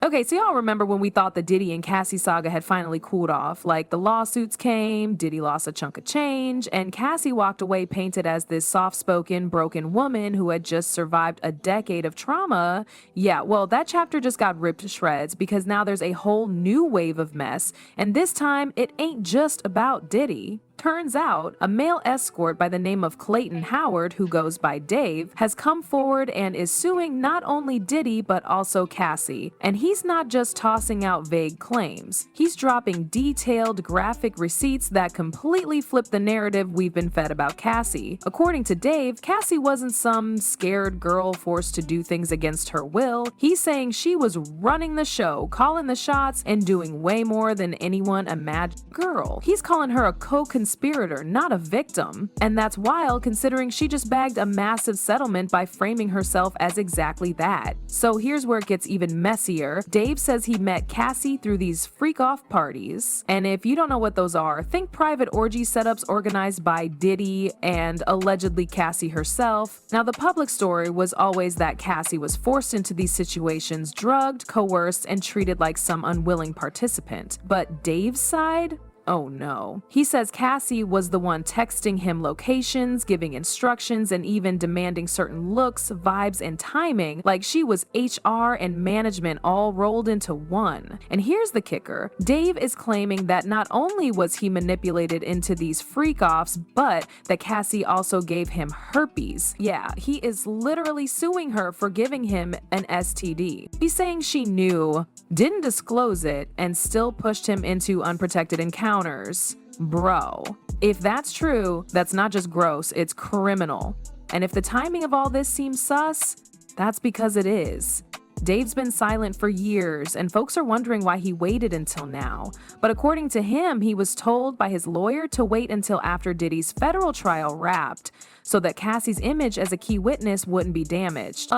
Okay, so y'all remember when we thought the Diddy and Cassie saga had finally cooled off? Like the lawsuits came, Diddy lost a chunk of change, and Cassie walked away painted as this soft-spoken, broken woman who had just survived a decade of trauma. Yeah, well, that chapter just got ripped to shreds because now there's a whole new wave of mess, and this time it ain't just about Diddy. Turns out, a male escort by the name of Clayton Howard, who goes by Dave, has come forward and is suing not only Diddy but also Cassie. And he's not just tossing out vague claims. He's dropping detailed, graphic receipts that completely flip the narrative we've been fed about Cassie. According to Dave, Cassie wasn't some scared girl forced to do things against her will. He's saying she was running the show, calling the shots, and doing way more than anyone imagined. Girl, he's calling her a co-conspirator, not a victim. And that's wild considering she just bagged a massive settlement by framing herself as exactly that. So here's where it gets even messier. Dave says he met Cassie through these freak-off parties. And if you don't know what those are, think private orgy setups organized by Diddy and allegedly Cassie herself. Now, the public story was always that Cassie was forced into these situations, drugged, coerced, and treated like some unwilling participant. But Dave's side? Oh no. He says Cassie was the one texting him locations, giving instructions, and even demanding certain looks, vibes, and timing, like she was HR and management all rolled into one. And here's the kicker. Dave is claiming that not only was he manipulated into these freak-offs, but that Cassie also gave him herpes. Yeah, he is literally suing her for giving him an STD. He's saying she knew, didn't disclose it, and still pushed him into unprotected encounters. Bro, if that's true, that's not just gross, it's criminal. And if the timing of all this seems sus, that's because it is. Dave's been silent for years, and folks are wondering why he waited until now. But according to him, he was told by his lawyer to wait until after Diddy's federal trial wrapped, so that Cassie's image as a key witness wouldn't be damaged.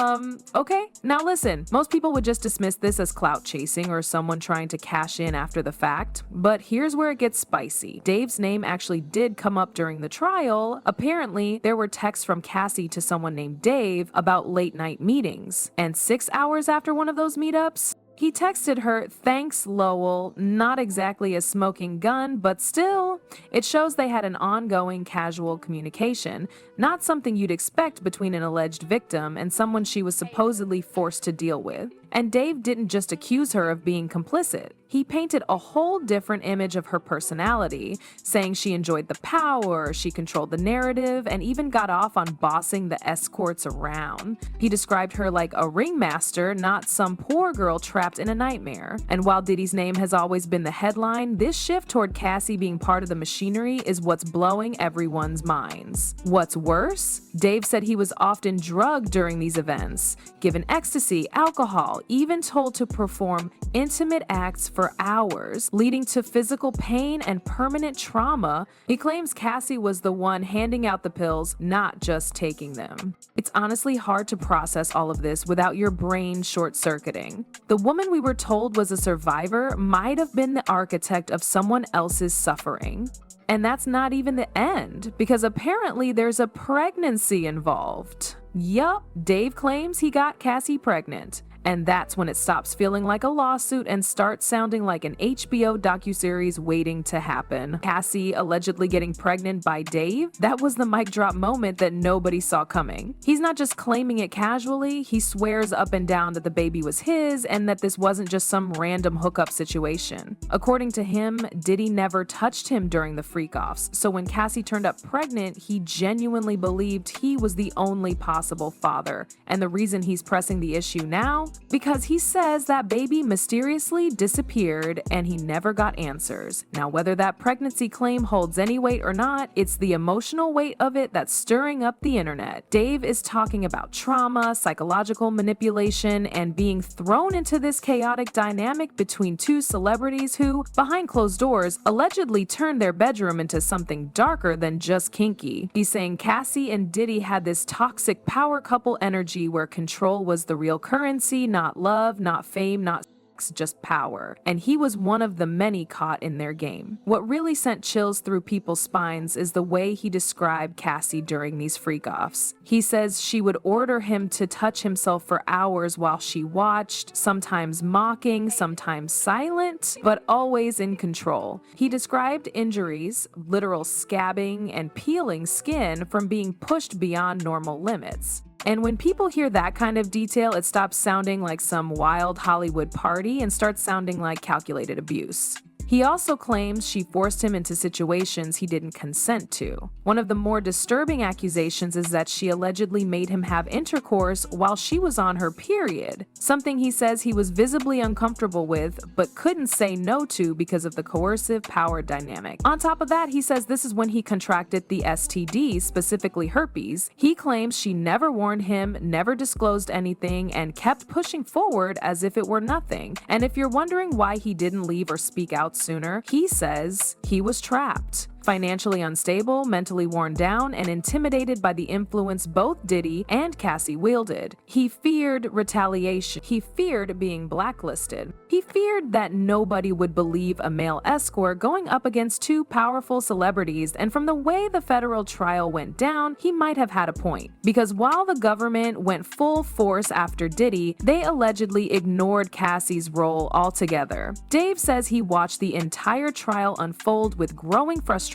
Okay? Now listen, most people would just dismiss this as clout chasing or someone trying to cash in after the fact, but here's where it gets spicy. Dave's name actually did come up during the trial. Apparently, there were texts from Cassie to someone named Dave about late night meetings, and 6 hours after one of those meetups, he texted her, "Thanks, Lowell," not exactly a smoking gun, but still, it shows they had an ongoing casual communication, not something you'd expect between an alleged victim and someone she was supposedly forced to deal with. And Dave didn't just accuse her of being complicit. He painted a whole different image of her personality, saying she enjoyed the power, she controlled the narrative, and even got off on bossing the escorts around. He described her like a ringmaster, not some poor girl trapped in a nightmare. And while Diddy's name has always been the headline, this shift toward Cassie being part of the machinery is what's blowing everyone's minds. What's worse? Dave said he was often drugged during these events, given ecstasy, alcohol, even told to perform intimate acts for hours, leading to physical pain and permanent trauma. He claims Cassie was the one handing out the pills, not just taking them. It's honestly hard to process all of this without your brain short-circuiting. The woman we were told was a survivor might have been the architect of someone else's suffering. And that's not even the end, because apparently there's a pregnancy involved. Yup, Dave claims he got Cassie pregnant. And that's when it stops feeling like a lawsuit and starts sounding like an HBO docuseries waiting to happen. Cassie allegedly getting pregnant by Dave? That was the mic drop moment that nobody saw coming. He's not just claiming it casually, he swears up and down that the baby was his and that this wasn't just some random hookup situation. According to him, Diddy never touched him during the freak-offs, so when Cassie turned up pregnant, he genuinely believed he was the only possible father. And the reason he's pressing the issue now? Because he says that baby mysteriously disappeared and he never got answers. Now, whether that pregnancy claim holds any weight or not, it's the emotional weight of it that's stirring up the internet. Dave is talking about trauma, psychological manipulation, and being thrown into this chaotic dynamic between two celebrities who, behind closed doors, allegedly turned their bedroom into something darker than just kinky. He's saying Cassie and Diddy had this toxic power couple energy where control was the real currency, not love, not fame, not sex, just power. And he was one of the many caught in their game. What really sent chills through people's spines is the way he described Cassie during these freak-offs. He says she would order him to touch himself for hours while she watched, sometimes mocking, sometimes silent, but always in control. He described injuries, literal scabbing and peeling skin from being pushed beyond normal limits. And when people hear that kind of detail, it stops sounding like some wild Hollywood party and starts sounding like calculated abuse. He also claims she forced him into situations he didn't consent to. One of the more disturbing accusations is that she allegedly made him have intercourse while she was on her period, something he says he was visibly uncomfortable with but couldn't say no to because of the coercive power dynamic. On top of that, he says this is when he contracted the STD, specifically herpes. He claims she never warned him, never disclosed anything, and kept pushing forward as if it were nothing. And if you're wondering why he didn't leave or speak out sooner, he says he was trapped. Financially unstable, mentally worn down, and intimidated by the influence both Diddy and Cassie wielded. He feared retaliation. He feared being blacklisted. He feared that nobody would believe a male escort going up against two powerful celebrities, and from the way the federal trial went down, he might have had a point. Because while the government went full force after Diddy, they allegedly ignored Cassie's role altogether. Dave says he watched the entire trial unfold with growing frustration,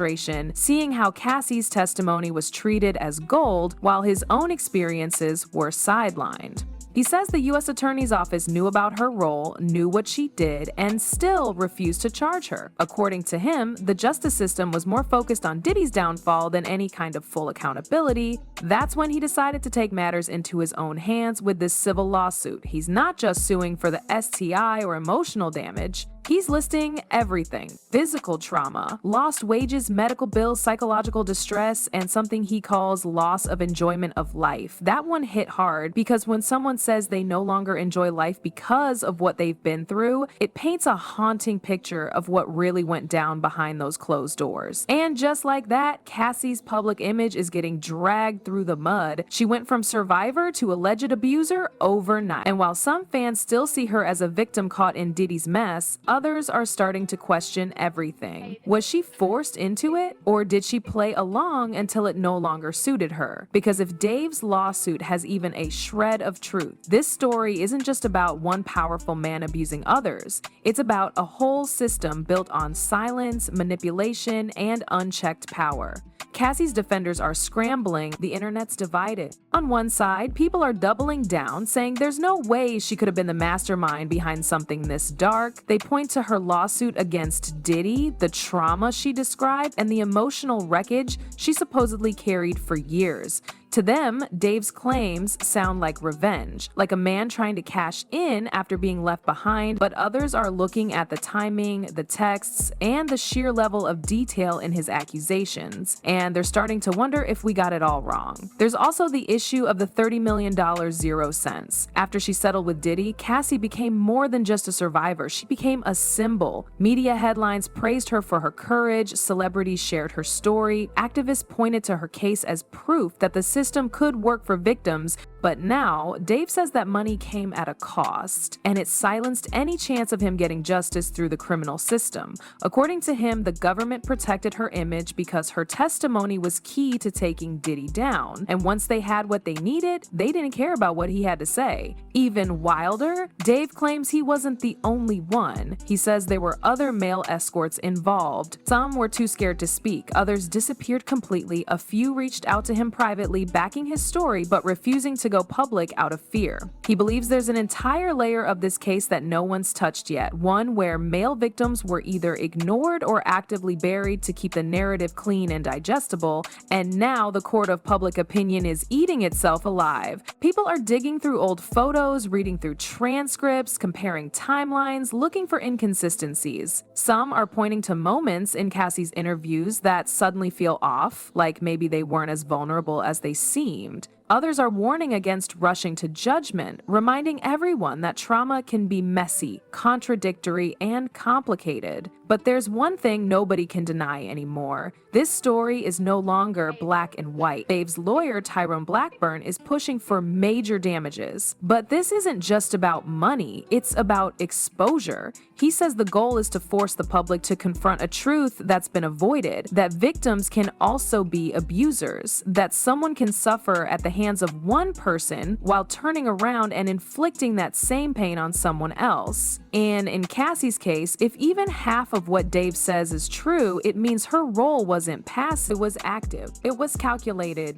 seeing how Cassie's testimony was treated as gold while his own experiences were sidelined. He says the U.S. Attorney's Office knew about her role, knew what she did, and still refused to charge her. According to him, the justice system was more focused on Diddy's downfall than any kind of full accountability. That's when he decided to take matters into his own hands with this civil lawsuit. He's not just suing for the STI or emotional damage. He's listing everything: physical trauma, lost wages, medical bills, psychological distress, and something he calls loss of enjoyment of life. That one hit hard because when someone says they no longer enjoy life because of what they've been through, it paints a haunting picture of what really went down behind those closed doors. And just like that, Cassie's public image is getting dragged through the mud. She went from survivor to alleged abuser overnight. And while some fans still see her as a victim caught in Diddy's mess, others are starting to question everything. Was she forced into it, or did she play along until it no longer suited her? Because if Dave's lawsuit has even a shred of truth, this story isn't just about one powerful man abusing others. It's about a whole system built on silence, manipulation, and unchecked power. Cassie's defenders are scrambling. The internet's divided. On one side, people are doubling down, saying there's no way she could have been the mastermind behind something this dark. They point to her lawsuit against Diddy, the trauma she described, and the emotional wreckage she supposedly carried for years. To them, Dave's claims sound like revenge, like a man trying to cash in after being left behind, but others are looking at the timing, the texts, and the sheer level of detail in his accusations, and they're starting to wonder if we got it all wrong. There's also the issue of the $30 million 0 cents. After she settled with Diddy, Cassie became more than just a survivor. She became a symbol. Media headlines praised her for her courage, celebrities shared her story, activists pointed to her case as proof that the system could work for victims. But now, Dave says that money came at a cost, and it silenced any chance of him getting justice through the criminal system. According to him, the government protected her image because her testimony was key to taking Diddy down, and once they had what they needed, they didn't care about what he had to say. Even wilder, Dave claims he wasn't the only one. He says there were other male escorts involved. Some were too scared to speak, others disappeared completely, a few reached out to him privately, backing his story but refusing to go public out of fear. He believes there's an entire layer of this case that no one's touched yet, one where male victims were either ignored or actively buried to keep the narrative clean and digestible, and now the court of public opinion is eating itself alive. People are digging through old photos, reading through transcripts, comparing timelines, looking for inconsistencies. Some are pointing to moments in Cassie's interviews that suddenly feel off, like maybe they weren't as vulnerable as they seemed. Others are warning against rushing to judgment, reminding everyone that trauma can be messy, contradictory, and complicated. But there's one thing nobody can deny anymore. This story is no longer black and white. Dave's lawyer, Tyrone Blackburn, is pushing for major damages. But this isn't just about money, it's about exposure. He says the goal is to force the public to confront a truth that's been avoided, that victims can also be abusers, that someone can suffer at the hands of one person while turning around and inflicting that same pain on someone else. And in Cassie's case, if even half of what Dave says is true, it means her role wasn't passive, it was active. It was calculated.